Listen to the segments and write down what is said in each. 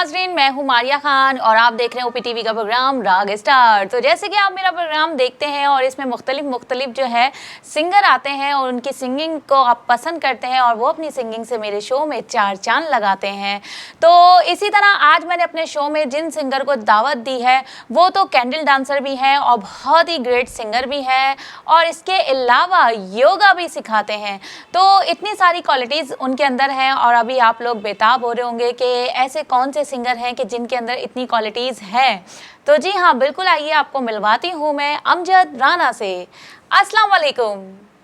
नाजरीन, मैं हूँ मारिया खान और आप देख रहे हैं ओपीटीवी का प्रोग्राम राग स्टार। तो जैसे कि आप मेरा प्रोग्राम देखते हैं और इसमें मुख्तलिफ जो है सिंगर आते हैं और उनकी सिंगिंग को आप पसंद करते हैं और वो अपनी सिंगिंग से मेरे शो में चार चांद लगाते हैं। तो इसी तरह आज मैंने अपने शो में जिन सिंगर को दावत दी है वो तो कैंडल डांसर भी हैं और बहुत ही ग्रेट सिंगर भी हैं और इसके अलावा योगा भी सिखाते हैं। तो इतनी सारी क्वालिटीज़ उनके अंदर हैं और अभी आप लोग बेताब हो रहे होंगे कि ऐसे कौन से सिंगर हैं कि जिनके अंदर इतनी क्वालिटीज़ हैं। तो जी हाँ, बिल्कुल आइए आपको मिलवाती हूँ मैं अमजद राना से। अस्सलाम वालेकुम।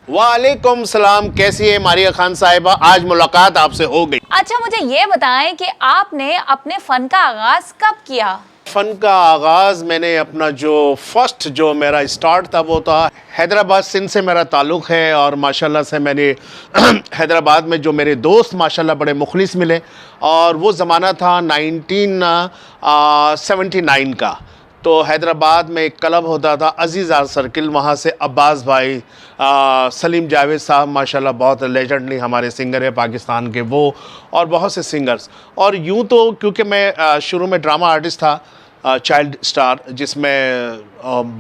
वालेकुम सलाम, कैसी है मारिया खान साहिबा? आज मुलाकात आपसे हो गई। अच्छा, मुझे ये बताएं कि आपने अपने फ़न का आगाज़ कब किया? फ़न का आगाज़ मैंने अपना जो मेरा स्टार्ट था वो था हैदराबाद, सिंध से मेरा ताल्लुक़ है और माशाल्लाह से मैंने हैदराबाद में जो मेरे दोस्त माशाल्लाह बड़े मुखलिस मिले और वो ज़माना था 1979 का। तो हैदराबाद में एक क्लब होता था अजीज़ आर्ट सर्किल, वहाँ से अब्बास भाई, सलीम जावेद साहब माशाल्लाह बहुत लेजेंडली हमारे सिंगर है पाकिस्तान के, वो और बहुत से सिंगर्स। और यूँ तो क्योंकि मैं शुरू में ड्रामा आर्टिस्ट था, चाइल्ड स्टार, जिसमें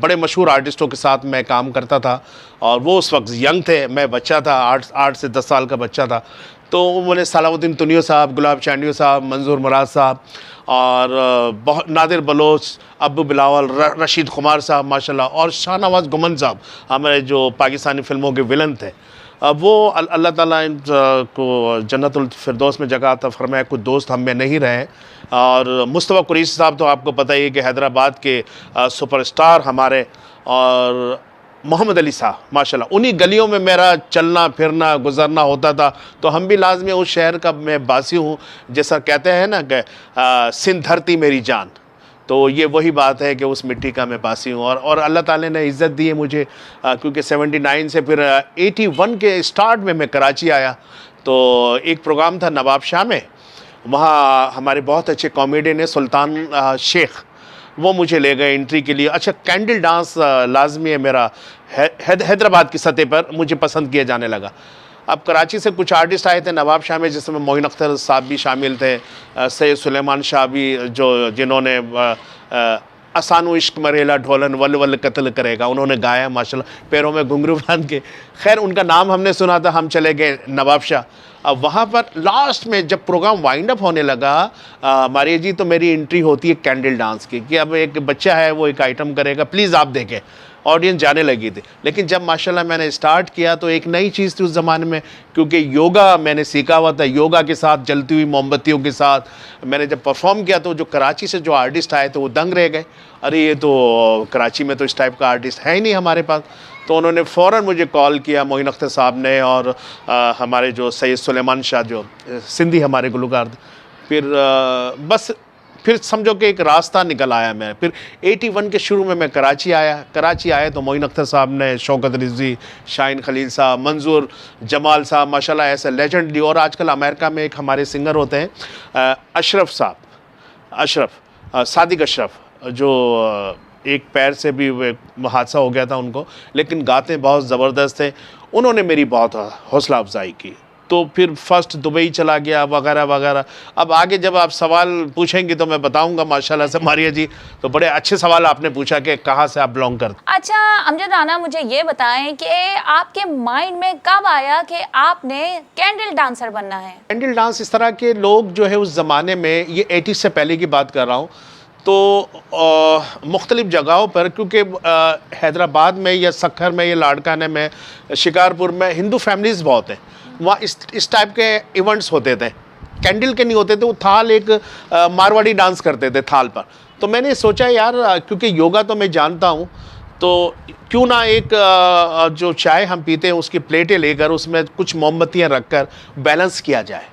बड़े मशहूर आर्टिस्टों के साथ मैं काम करता था और वो उस वक्त यंग थे, मैं बच्चा था, 8 से 10 साल का बच्चा था। तो उन्होंने सलाउद्दीन तुनियो साहब, गुलाब चांडियो साहब, मंजूर मुराद साहब और बहुत नादिर बलोच, अब्बू बिलावल, रशीद खुमार साहब माशाल्लाह और शाहनवाज गुमन साहब हमारे जो पाकिस्तानी फ़िल्मों के विलन थे। वो अल्लाह ताला को जन्नतुल फिरदौस में जगह अता फरमाए। कुछ दोस्त हम में नहीं रहे और मुस्तफ़ा कुरैशी साहब तो आपको पता ही है कि हैदराबाद के सुपरस्टार हमारे, और मोहम्मद अली साहब माशाल्लाह, उन्हीं गलियों में मेरा चलना फिरना गुजरना होता था। तो हम भी लाजमी उस शहर का मैं बासी हूँ, जैसा कहते हैं ना कि सिंध धरती मेरी जान। तो ये वही बात है कि उस मिट्टी का मैं बासी हूँ और अल्लाह ताला ने इज़्ज़त दी है मुझे, क्योंकि 79 से फिर 81 के स्टार्ट में मैं कराची आया। तो एक प्रोग्राम था नवाब शाह में, वहाँ हमारे बहुत अच्छे कॉमेडियन है सुल्तान शेख, वो मुझे ले गए एंट्री के लिए। अच्छा, कैंडल डांस लाजमी है मेरा, हैदराबाद की सतह पर मुझे पसंद किया जाने लगा। अब कराची से कुछ आर्टिस्ट आए थे नवाब शाह में, जिसमें मोइन अख्तर साहब भी शामिल थे, सैयद सुलेमान शाह भी, जिन्होंने आसानो इश्क मरेला ढोलन वल वल कत्ल करेगा उन्होंने गाया माशाल्लाह, पैरों में घुंघरू बांध के। खैर उनका नाम हमने सुना था, हम चले गए नवाब शाह। अब वहाँ पर लास्ट में जब प्रोग्राम वाइंड अप होने लगा मारिया जी, तो मेरी एंट्री होती है कैंडल डांस की कि अब एक बच्चा है वो एक आइटम करेगा, प्लीज़ आप देखें। ऑडियंस जाने लगी थी, लेकिन जब माशाल्लाह मैंने स्टार्ट किया तो एक नई चीज़ थी उस ज़माने में, क्योंकि योगा मैंने सीखा हुआ था। योगा के साथ जलती हुई मोमबत्तियों के साथ मैंने जब परफॉर्म किया तो जो कराची से जो आर्टिस्ट आए थे वो दंग रह गए, अरे ये तो कराची में तो इस टाइप का आर्टिस्ट है ही नहीं हमारे पास। तो उन्होंने फ़ौरन मुझे कॉल किया, मोइन अख्तर साहब ने और हमारे जो सैयद सुलेमान शाह जो सिंधी हमारे गुलकार, फिर समझो कि एक रास्ता निकल आया मैं। फिर 81 के शुरू में मैं कराची आया तो मोइन अख्तर साहब ने, शौकत रिजवी, शाहीन खलील साहब, मंजूर जमाल साहब माशाल्लाह ऐसे लेजेंडली, और आजकल अमेरिका में एक हमारे सिंगर होते हैं अशरफ साहब, सादिक अशरफ, जो एक पैर से भी हादसा हो गया था उनको, लेकिन गाते बहुत ज़बरदस्त थे। उन्होंने मेरी बहुत हौसला अफजाई की। तो फिर फर्स्ट दुबई चला गया वगैरह वगैरह। अब आगे जब आप सवाल पूछेंगे तो मैं बताऊंगा माशाल्लाह से मारिया जी। तो बड़े अच्छे सवाल आपने पूछा कि कहाँ से आप बिलोंग करते। अच्छा अमजद राना, मुझे ये बताएं कि आपके माइंड में कब आया कि आपने कैंडल डांसर बनना है? कैंडल डांस इस तरह के लोग जो है उस ज़माने में, ये 80 से पहले की बात कर रहा हूँ, तो मुख्तलिफ़ जगहों पर, क्योंकि हैदराबाद में या सक्खर में या लाड़काने में, शिकारपुर में हिंदू फैमिलीज़ बहुत हैं, वहाँ इस टाइप के इवेंट्स होते थे। कैंडल के नहीं होते थे, वो थाल एक मारवाड़ी डांस करते थे थाल पर। तो मैंने सोचा यार, क्योंकि योगा तो मैं जानता हूँ, तो क्यों ना एक जो चाय हम पीते हैं उसकी प्लेटें लेकर उसमें कुछ मोमबत्तियाँ रखकर बैलेंस किया जाए।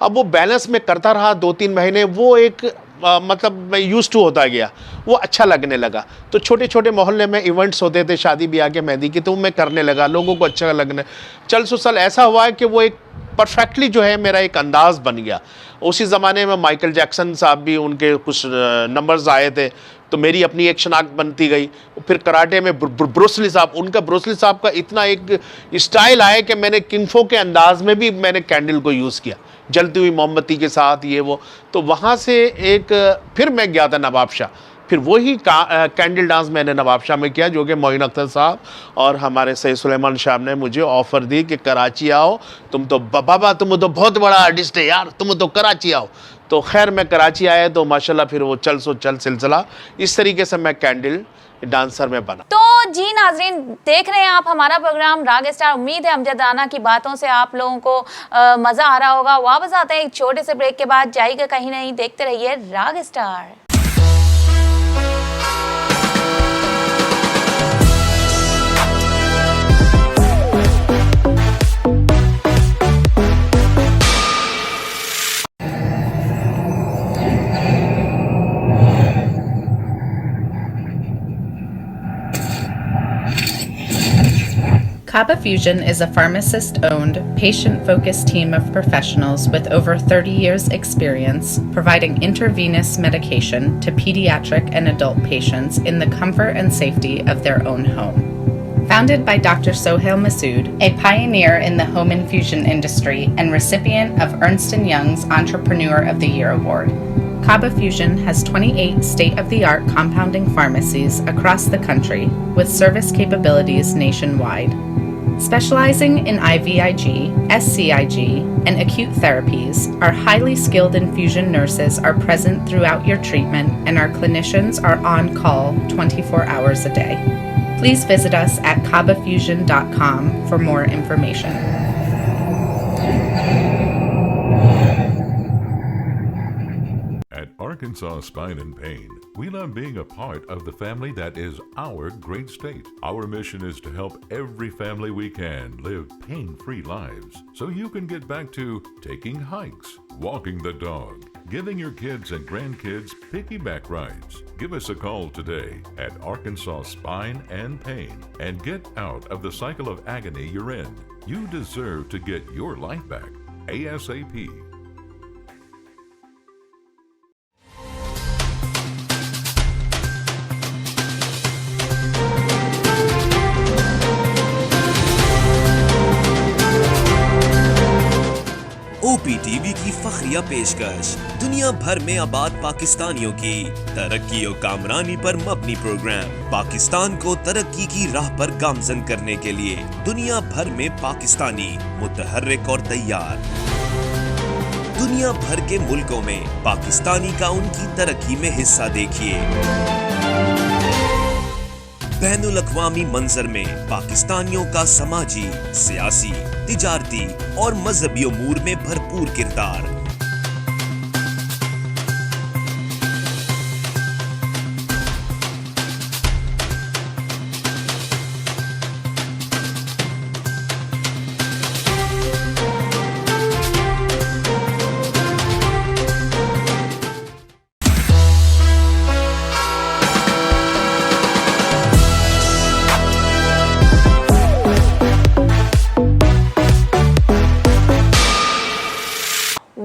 अब वो बैलेंस में करता रहा 2-3 महीने, वो एक मतलब मैं यूज़ टू होता गया, वो अच्छा लगने लगा। तो छोटे छोटे मोहल्ले में इवेंट्स होते थे शादी ब्याह के, मेहंदी के, तो मैं करने लगा, लोगों को अच्छा लगने चल ऐसा हुआ है कि वो एक परफेक्टली जो है मेरा एक अंदाज़ बन गया। उसी ज़माने में माइकल जैक्सन साहब भी, उनके कुछ नंबर्स आए थे, तो मेरी अपनी एक्शन आर्ट बनती गई। फिर कराटे में ब्रूसली साहब, उनका ब्रूसली साहब का इतना एक स्टाइल आया कि मैंने किंग-फो के अंदाज में भी मैंने कैंडल को यूज़ किया, जलती हुई मोमबत्ती के साथ ये वो। तो वहाँ से एक फिर मैं गया था नवाबशाह, फिर वही कैंडल डांस मैंने नवाबशाह में किया, जो कि मोइन अख्तर साहब और हमारे सैयद सुलेमान साहब ने मुझे ऑफ़र दी कि कराची आओ, तुम तो बाबा तुम तो बहुत बड़ा आर्टिस्ट है यार, तुम तो कराची आओ। तो खैर मैं कराची आया तो माशाल्लाह फिर वो चल सिलसिला इस तरीके से मैं कैंडल डांसर में बना। तो जी नाजरीन, देख रहे हैं आप हमारा प्रोग्राम राग स्टार। उम्मीद है अमजद राना की बातों से आप लोगों को मज़ा आ रहा होगा। वापस आते हैं एक छोटे से ब्रेक के बाद, जाइएगा कहीं नहीं, देखते रहिए राग star. Kaba Fusion is a pharmacist-owned, patient-focused team of professionals with over 30 years' experience providing intravenous medication to pediatric and adult patients in the comfort and safety of their own home. Founded by Dr. Sohail Masood, a pioneer in the home infusion industry and recipient of Ernst & Young's Entrepreneur of the Year Award, Kaba Fusion has 28 state-of-the-art compounding pharmacies across the country with service capabilities nationwide. Specializing in IVIG, SCIG, and acute therapies, our highly skilled infusion nurses are present throughout your treatment and our clinicians are on call 24 hours a day. Please visit us at kabafusion.com for more information. At Arkansas Spine and Pain, we love being a part of the family that is our great state. Our mission is to help every family we can live pain-free lives so you can get back to taking hikes, walking the dog, giving your kids and grandkids piggyback rides. Give us a call today at Arkansas Spine and Pain and get out of the cycle of agony you're in. You deserve to get your life back ASAP. OPTV की फखरिया पेशकश, दुनिया भर में आबाद पाकिस्तानियों की तरक्की और कामरानी पर मबनी प्रोग्राम। पाकिस्तान को तरक्की की राह पर गामजन करने के लिए दुनिया भर में पाकिस्तानी मुतहर्रिक और तैयार। दुनिया भर के मुल्कों में पाकिस्तानी का उनकी तरक्की में हिस्सा देखिए। बैनुल अक़वामी मंजर में पाकिस्तानियों का समाजी, सियासी, तिजारती और मजहबी उमूर में भरपूर किरदार।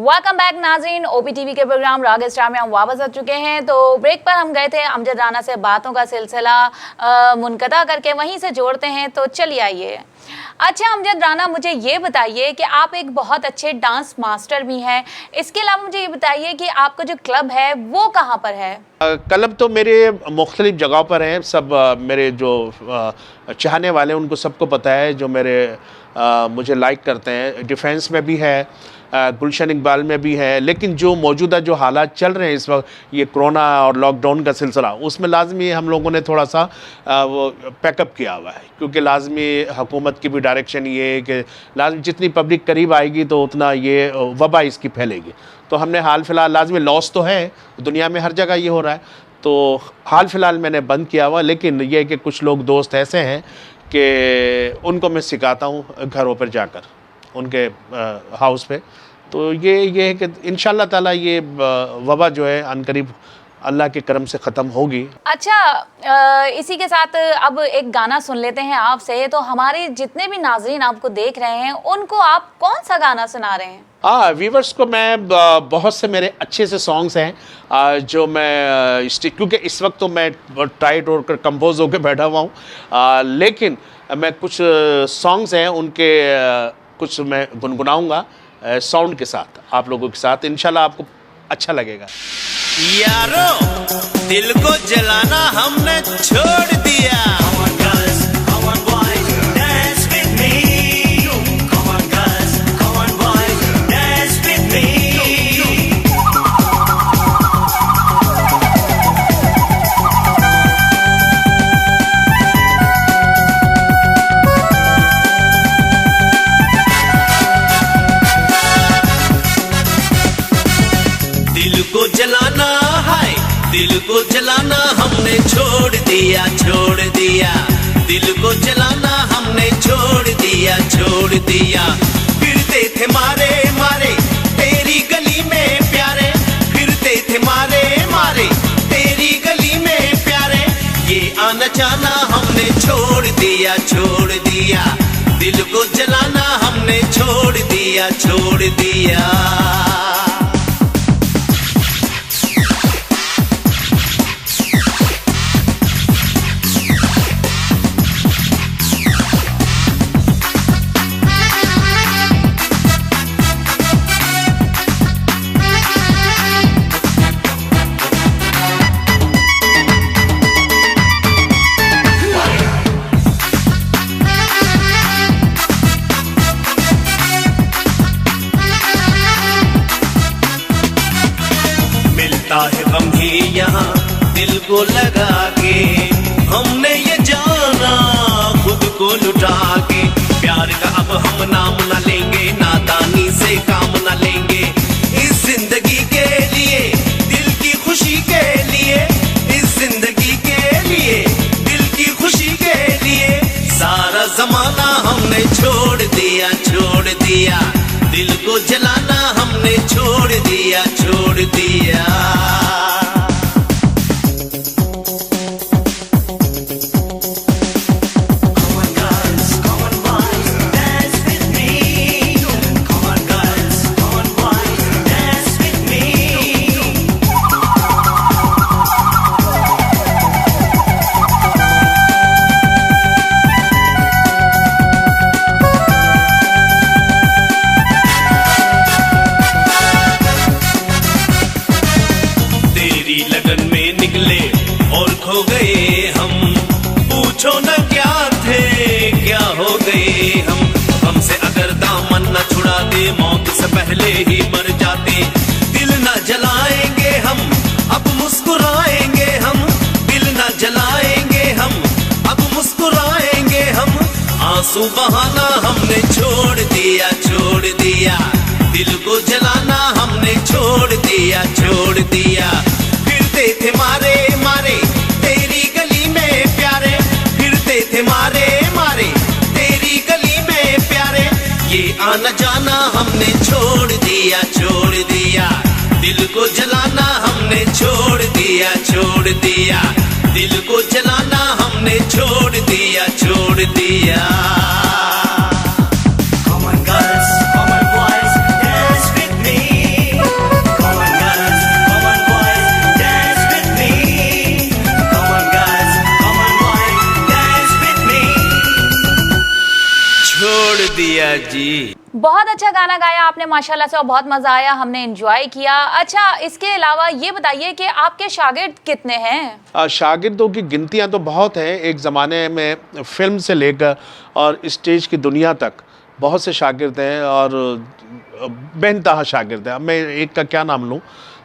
वेलकम बैक नाज़रीन, ओपीटीवी के प्रोग्राम राग स्टार में हम वापस आ चुके हैं। तो ब्रेक पर हम गए थे अमजद राना से बातों का सिलसिला मुनक़ता करके, वहीं से जोड़ते हैं। तो चलिए आइए। अच्छा अमजद राना, मुझे ये बताइए कि आप एक बहुत अच्छे डांस मास्टर भी हैं। इसके अलावा मुझे ये बताइए कि आपका जो क्लब है वो कहाँ पर है? क्लब तो मेरे मुख्तलिफ जगहों पर हैं। सब मेरे जो चाहने वाले हैं उनको सबको पता है, जो मेरे मुझे लाइक करते हैं। डिफेंस में भी है, गुलशन इकबाल में भी है। लेकिन जो मौजूदा जो हालात चल रहे हैं इस वक्त, ये कोरोना और लॉकडाउन का सिलसिला, उसमें लाजमी हम लोगों ने थोड़ा सा वो पैकअप किया हुआ है, क्योंकि लाजमी हुकूमत की भी डायरेक्शन ये है कि लाजमी जितनी पब्लिक करीब आएगी तो उतना ये वबा इसकी फैलेगी। तो हमने हाल फ़िलहाल, लाजमी लॉस तो है, दुनिया में हर जगह ये हो रहा है, तो हाल फ़िलहाल मैंने बंद किया हुआ। लेकिन ये कि कुछ लोग दोस्त ऐसे हैं कि उनको मैं सिखाता हूँ घरों पर जाकर, उनके हाउस पे। तो ये है कि इंशाल्लाह ताला ये वबा जो है अनकरीब अल्लाह के करम से ख़त्म होगी। अच्छा, इसी के साथ अब एक गाना सुन लेते हैं आपसे। तो हमारे जितने भी नाजरीन आपको देख रहे हैं उनको आप कौन सा गाना सुना रहे हैं? हाँ, व्यूवर्स को मैं बहुत से मेरे अच्छे से सॉन्ग्स हैं जो मैं क्योंकि इस वक्त तो मैं टाइट होकर कंपोज होकर बैठा हुआ हूँ, लेकिन मैं कुछ सॉन्ग्स हैं उनके कुछ मैं गुनगुनाऊंगा साउंड के साथ, आप लोगों के साथ। इंशाल्लाह आपको अच्छा लगेगा। यारो दिल को जलाना हमने छोड़ दिया, जलाना है दिल को जलाना हमने छोड़ दिया, छोड़ दिया दिल को जलाना हमने छोड़ दिया, छोड़ दिया। फिरते थे मारे मारे तेरी गली में प्यारे, फिरते थे मारे मारे तेरी गली में प्यारे, ये आना जाना हमने छोड़ दिया, छोड़ दिया दिल को जलाना हमने छोड़ दिया, छोड़ दिया। है गम ही यहाँ दिल को लगा के, हमने ये जाना खुद को लुटा के, प्यार का अब हम नाम न लेंगे, नादानी से काम न लेंगे, इस जिंदगी के लिए दिल की खुशी के लिए, इस जिंदगी के लिए दिल की खुशी के लिए, सारा जमाना हमने छोड़ दिया, छोड़ दिया दिल को जलाना हमने छोड़ दिया, छोड़ दिया। लगन में निकले और खो गए हम, पूछो न क्या थे क्या हो गए हम, हमसे अगर दामन न छुड़ा दे मौत से पहले ही मर जाते, दिल न जलाएंगे हम अब मुस्कुराएंगे हम, दिल न जलाएंगे हम अब मुस्कुराएंगे हम, आंसू बहाना हमने छोड़ दिया, छोड़ दिया दिल को जलाना हमने छोड़ दिया, छोड़ दिया। फिरते थे मारे मारे तेरी गली में प्यारे, फिरते थे मारे मारे तेरी गली में प्यारे, ये आना जाना हमने छोड़ दिया, छोड़ दिया दिल को जलाना हमने छोड़ दिया, छोड़ दिया दिल को जलाना हमने छोड़ दिया, छोड़ दिया। दिया जी। बहुत अच्छा गाना गाया आपने माशाल्लाह से और बहुत मजा आया, हमने एंजॉय किया। अच्छा, इसके अलावा ये बताइए कि आपके शागिर्द कितने हैं? शागिर्दों की गिनतियां तो बहुत हैं। एक ज़माने में फिल्म से लेकर और स्टेज की दुनिया तक बहुत से शागिर्द हैं और बेनतहा शागिर्द हैं। अब मैं एक का क्या नाम लूँ,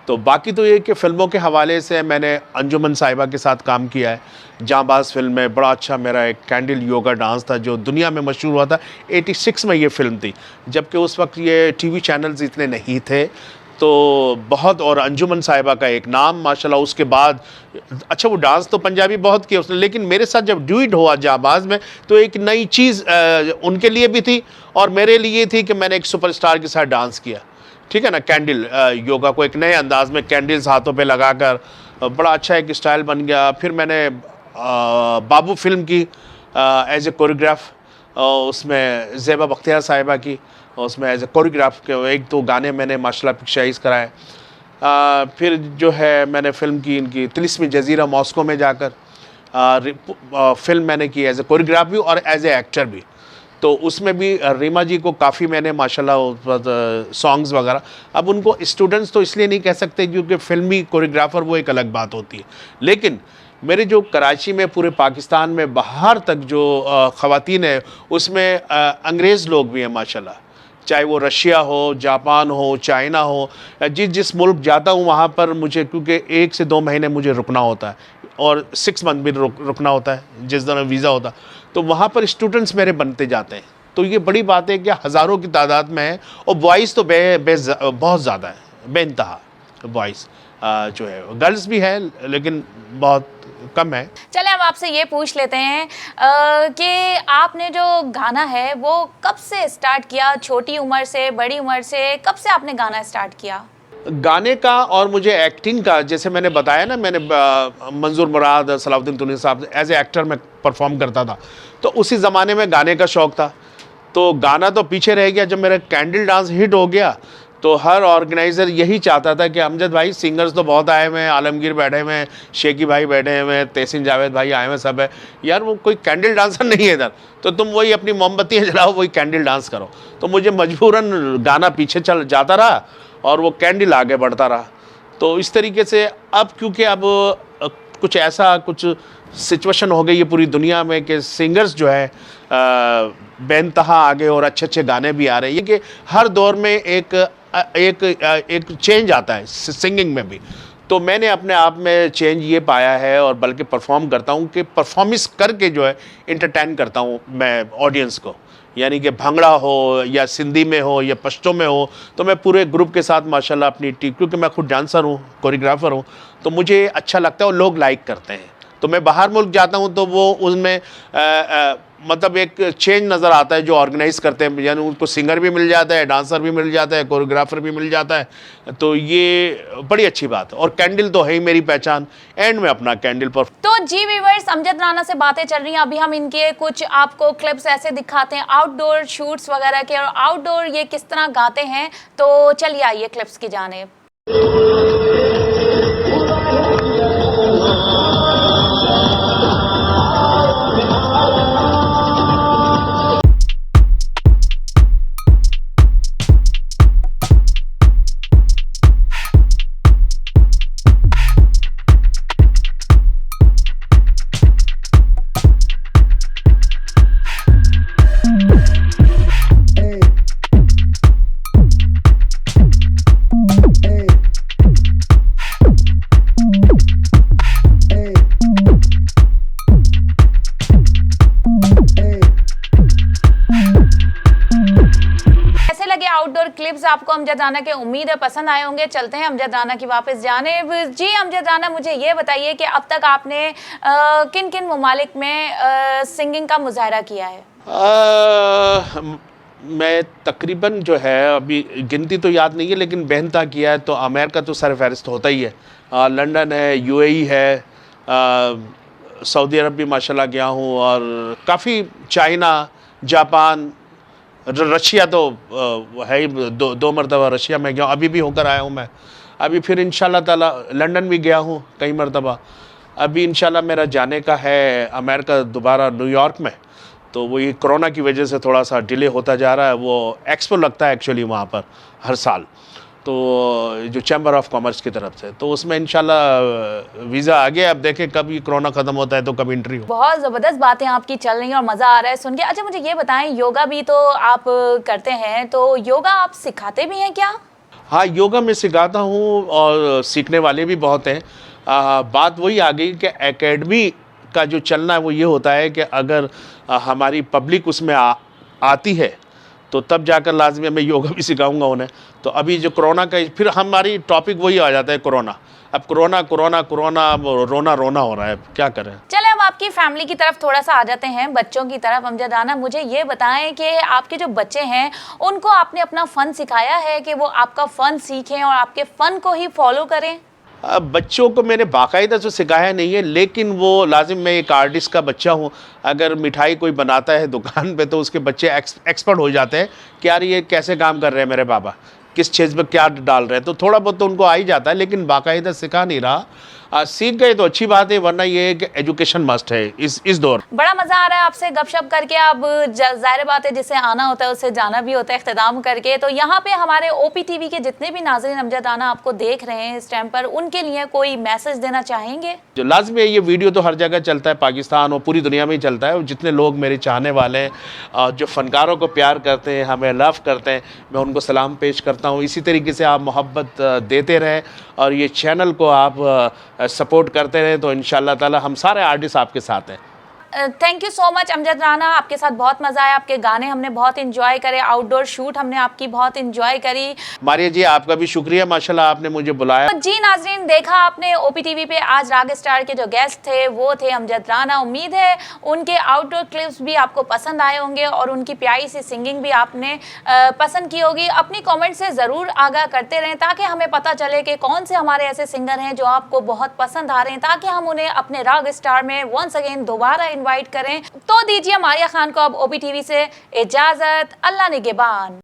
तो बाकी तो ये कि फ़िल्मों के हवाले से मैंने अंजुमन साहिबा के साथ काम किया है। जांबाज फिल्म में बड़ा अच्छा मेरा एक कैंडल योगा डांस था जो दुनिया में मशहूर हुआ था। 86 में ये फ़िल्म थी, जबकि उस वक्त ये टीवी चैनल्स इतने नहीं थे, तो बहुत। और अंजुमन साहिबा का एक नाम माशाल्लाह। उसके बाद अच्छा, वो डांस तो पंजाबी बहुत किया उसने, लेकिन मेरे साथ जब ड्यूट हुआ जांबाज में तो एक नई चीज़ उनके लिए भी थी और मेरे लिए थी कि मैंने एक सुपरस्टार के साथ डांस किया, ठीक है ना। कैंडल योगा को एक नए अंदाज में कैंडल्स हाथों पे लगाकर बड़ा अच्छा एक स्टाइल बन गया। फिर मैंने बाबू फिल्म की एज ए कोरियोग्राफ, उसमें ज़ेबा बख्तियार साहिबा की, उसमें एज ए कोरियोग्राफ के 1-2 गाने मैंने माशाल्लाह पिक्चराइज कराए। फिर जो है मैंने फ़िल्म की इनकी तिलिस्मी जज़ीरा मॉस्को में जाकर फ़िल्म मैंने की एज ए कोरियोग्राफ भी और एज ए एक्टर भी। तो उसमें भी रीमा जी को काफ़ी मैंने माशाल्लाह सॉन्ग्स वगैरह, अब उनको स्टूडेंट्स तो इसलिए नहीं कह सकते क्योंकि फिल्मी कोरियोग्राफर वो एक अलग बात होती है, लेकिन मेरे जो कराची में पूरे पाकिस्तान में बाहर तक जो ख़वातीन है उसमें अंग्रेज़ लोग भी हैं माशाल्लाह, चाहे वो रशिया हो, जापान हो, चाइना हो, जिस मुल्क जाता हूँ वहाँ पर मुझे क्योंकि 1 से 2 महीने मुझे रुकना होता है और 6 मंथ भी रुकना होता है जिस दिन वीज़ा होता, तो वहाँ पर स्टूडेंट्स मेरे बनते जाते हैं। तो ये बड़ी बात है कि हज़ारों की तादाद में है और बॉयज़ तो बहुत ज़्यादा है, बेइंतहा बॉयज़ जो है, गर्ल्स भी है लेकिन बहुत कम है। चले अब आपसे ये पूछ लेते हैं कि आपने जो गाना है वो कब से स्टार्ट किया, छोटी उम्र से, बड़ी उम्र से, कब से आपने गाना स्टार्ट किया? गाने का और मुझे एक्टिंग का, जैसे मैंने बताया ना, मैंने मंजूर मुराद, सलाउद्दीन तुनी साहब एज ए एक्टर में परफॉर्म करता था, तो उसी ज़माने में गाने का शौक़ था। तो गाना तो पीछे रह गया, जब मेरा कैंडल डांस हिट हो गया तो हर ऑर्गेनाइज़र यही चाहता था कि अमजद भाई सिंगर्स तो बहुत आए हुए हैं, आलमगीर बैठे हुए हैं, शेखी भाई बैठे हुए हैं, तहसीन जावेद भाई आए हुए हैं, सब है यार, वो कोई कैंडल डांसर नहीं है इधर, तो तुम वही अपनी मोमबत्तियाँ जलाओ, वही कैंडल डांस करो। तो मुझे मजबूरन गाना पीछे चल जाता रहा और वो कैंडल आगे बढ़ता रहा। तो इस तरीके से अब क्योंकि अब कुछ ऐसा कुछ सिचुएशन हो गई है पूरी दुनिया में कि सिंगर्स जो है बेइंतहा आगे और अच्छे अच्छे गाने भी आ रहे हैं, कि हर दौर में एक चेंज आता है सिंगिंग में भी। तो मैंने अपने आप में चेंज ये पाया है और बल्कि परफॉर्म करता हूँ कि परफॉर्मेंस करके जो है इंटरटेन करता हूँ मैं ऑडियंस को, यानी कि भंगड़ा हो या सिंधी में हो या पश्तो में हो, तो मैं पूरे ग्रुप के साथ माशाल्लाह अपनी टीम, क्योंकि मैं खुद डांसर हूँ, कोरियोग्राफर हूँ, तो मुझे अच्छा लगता है और लोग लाइक करते हैं। तो मैं बाहर मुल्क जाता हूँ तो वो उसमें मतलब एक चेंज नज़र आता है जो ऑर्गेनाइज करते हैं, यानी उनको सिंगर भी मिल जाता है, डांसर भी मिल जाता है, कोरियोग्राफर भी मिल जाता है, तो ये बड़ी अच्छी बात है। और कैंडल तो है ही मेरी पहचान, एंड में अपना कैंडल पर। तो जी व्यूअर्स, अमजद राना से बातें चल रही हैं, अभी हम इनके कुछ आपको क्लिप्स ऐसे दिखाते हैं आउटडोर शूट्स वगैरह के, और आउटडोर ये किस तरह गाते हैं, तो चलिए आइए क्लिप्स की जानिब। आउटडोर क्लिप्स आपको अमजद राना के उम्मीद है पसंद आए होंगे। चलते हैं अमजद राना की वापस जानिब। जी अमजद राना, मुझे ये बताइए कि अब तक आपने किन किन ममालिक में सिंगिंग का मुजाहरा किया है? मैं तकरीबन जो है अभी गिनती तो याद नहीं है, लेकिन बेहनता किया है तो अमेरिका तो सर फहरिस्त होता ही है, लंदन है, यूएई है, सऊदी अरब भी माशाल्लाह गया हूँ, और काफ़ी चाइना, जापान, रशिया तो है ही, दो मरतबा रशिया में गया हूँ, अभी भी होकर आया हूँ मैं। अभी फिर इंशाल्लाह ताला लंदन भी गया हूँ कई मरतबा। अभी इंशाल्लाह मेरा जाने का है अमेरिका दोबारा, न्यूयॉर्क में। तो वो ये कोरोना की वजह से थोड़ा सा डिले होता जा रहा है। वो एक्सपो लगता है एक्चुअली वहाँ पर हर साल, तो जो चैम्बर ऑफ कॉमर्स की तरफ से, तो उसमें इंशाल्लाह वीज़ा आ गया। अब देखें कब ये कोरोना ख़त्म होता है तो कब एंट्री हो। बहुत ज़बरदस्त बातें आपकी चल रही हैं और मज़ा आ रहा है सुन के। अच्छा मुझे ये बताएं, योगा भी तो आप करते हैं, तो योगा आप सिखाते भी हैं क्या? हाँ, योगा मैं सिखाता हूँ और सीखने वाले भी बहुत हैं। बात वही आ गई कि एकेडमी का जो चलना है वो ये होता है कि अगर हमारी पब्लिक उसमें आती है तो तब जाकर लाजमी मैं योगा भी सिखाऊंगा उन्हें। तो अभी जो कोरोना का, फिर हमारी टॉपिक वही आ जाता है कोरोना। अब कोरोना कोरोना कोरोना, रोना रोना हो रहा है, क्या करें। चले अब आपकी फैमिली की तरफ थोड़ा सा आ जाते हैं, बच्चों की तरफ। अमजद राना, मुझे ये बताएं कि आपके जो बच्चे हैं उनको आपने अपना फ़न सिखाया है कि वो आपका फ़न सीखें और आपके फ़न को ही फॉलो करें? बच्चों को मैंने बाकायदा तो सिखाया नहीं है, लेकिन वो लाजिम, मैं एक आर्टिस्ट का बच्चा हूँ, अगर मिठाई कोई बनाता है दुकान पे तो उसके बच्चे एक्सपर्ट हो जाते हैं कि यार ये कैसे काम कर रहे हैं मेरे पापा, किस चीज़ में क्या डाल रहे हैं, तो थोड़ा बहुत तो उनको आ ही जाता है, लेकिन बाकायदा सिखा नहीं रहा। सीख गए तो अच्छी बात है, वरना ये है कि एजुकेशन मस्ट है इस दौर। बड़ा मजा आ रहा है आपसे गपशप करके। अब जाहिर बात है जिसे आना होता है उससे जाना भी होता है इख्तिताम करके। तो यहाँ पे हमारे OPTV के जितने भी नाज़रीन अमजद राना आपको देख रहे हैं इस टाइम पर, उनके लिए कोई मैसेज देना चाहेंगे? जो लाजमी है, ये वीडियो तो हर जगह चलता है, पाकिस्तान और पूरी दुनिया में ही चलता है, और जितने लोग मेरे चाहने वाले हैं, जो फ़नकारों को प्यार करते हैं, हमें लव करते हैं, मैं उनको सलाम पेश करता हूँ। इसी तरीके से आप मोहब्बत देते रहें और ये चैनल को आप सपोर्ट करते रहें, तो इंशाअल्लाह ताला हम सारे आर्टिस्ट आपके साथ हैं। Thank you so much Amjad Rana, आपके साथ बहुत मज़ा आया, आपके गाने हमने बहुत इंजॉय करे, आउटडोर शूट हमने आपकी बहुत इंजॉय करी। मारिया जी, आपका भी शुक्रिया, माशाल्लाह आपने मुझे बुलाया। तो जी नाजरीन, देखा आपने OPTV पे आज राग स्टार के जो गेस्ट थे वो थे अमजद राना। उम्मीद है उनके आउटडोर क्लिप्स भी आपको पसंद आए होंगे और उनकी प्यारी सी सिंगिंग भी आपने पसंद की होगी। अपनी कमेंट से ज़रूर आगाह करते रहें ताकि हमें पता चले कि कौन से हमारे ऐसे सिंगर हैं जो आपको बहुत पसंद आ रहे हैं, ताकि हम उन्हें अपने राग स्टार में वंस अगेन दोबारा इन्वाइट करें। तो दीजिए मारिया खान को अब OPTV से इजाज़त। अल्लाह निगहबान।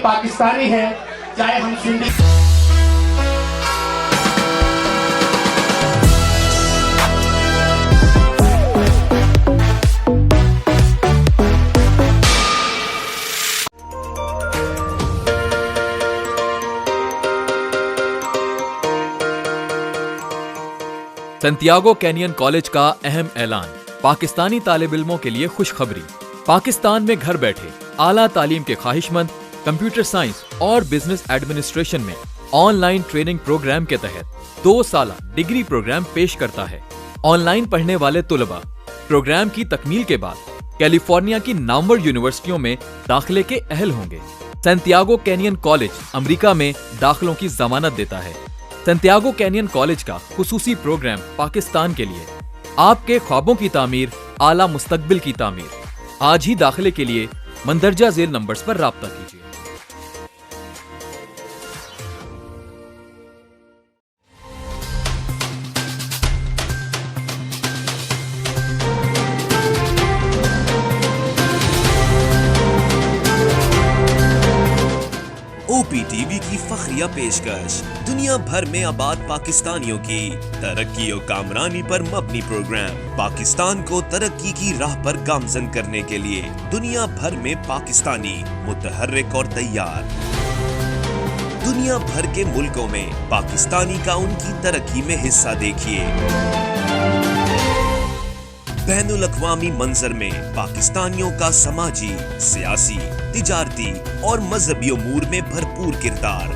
पाकिस्तानी हैं, चाहे हम सिंधी। सैंटियागो कैनियन कॉलेज का अहम ऐलान, पाकिस्तानी तालिब इल्मों के लिए खुशखबरी। पाकिस्तान में घर बैठे आला तालीम के ख्वाहिशमंद कंप्यूटर साइंस और बिजनेस एडमिनिस्ट्रेशन में ऑनलाइन ट्रेनिंग प्रोग्राम के तहत 2 साल डिग्री प्रोग्राम पेश करता है। ऑनलाइन पढ़ने वाले तुलबा प्रोग्राम की तकमील के बाद कैलिफोर्निया की नामवर यूनिवर्सिटियों में दाखिले के अहल होंगे। सैंटियागो कैनियन कॉलेज अमेरिका में दाखिलों की जमानत देता है। सैंटियागो कैनियन कॉलेज का खुसूसी प्रोग्राम पाकिस्तान के लिए, आपके ख्वाबों की तामीर, आला मुस्तकबिल की तामीर। आज ही दाखिले के लिए मंदरजा झेल नंबर्स पर राब्ता कीजिए। OPTV की फखरिया पेशकश, दुनिया भर में आबाद पाकिस्तानियों की तरक्की और कामरानी पर मबनी प्रोग्राम। पाकिस्तान को तरक्की की राह पर गामजन करने के लिए दुनिया भर में पाकिस्तानी मुतहर्रिक और तैयार। दुनिया भर के मुल्कों में पाकिस्तानी का उनकी तरक्की में हिस्सा देखिए। बैनुल अक़वामी मंजर में पाकिस्तानियों का समाजी, सियासी, तिजारती और मजहबी उमूर में भरपूर किरदार।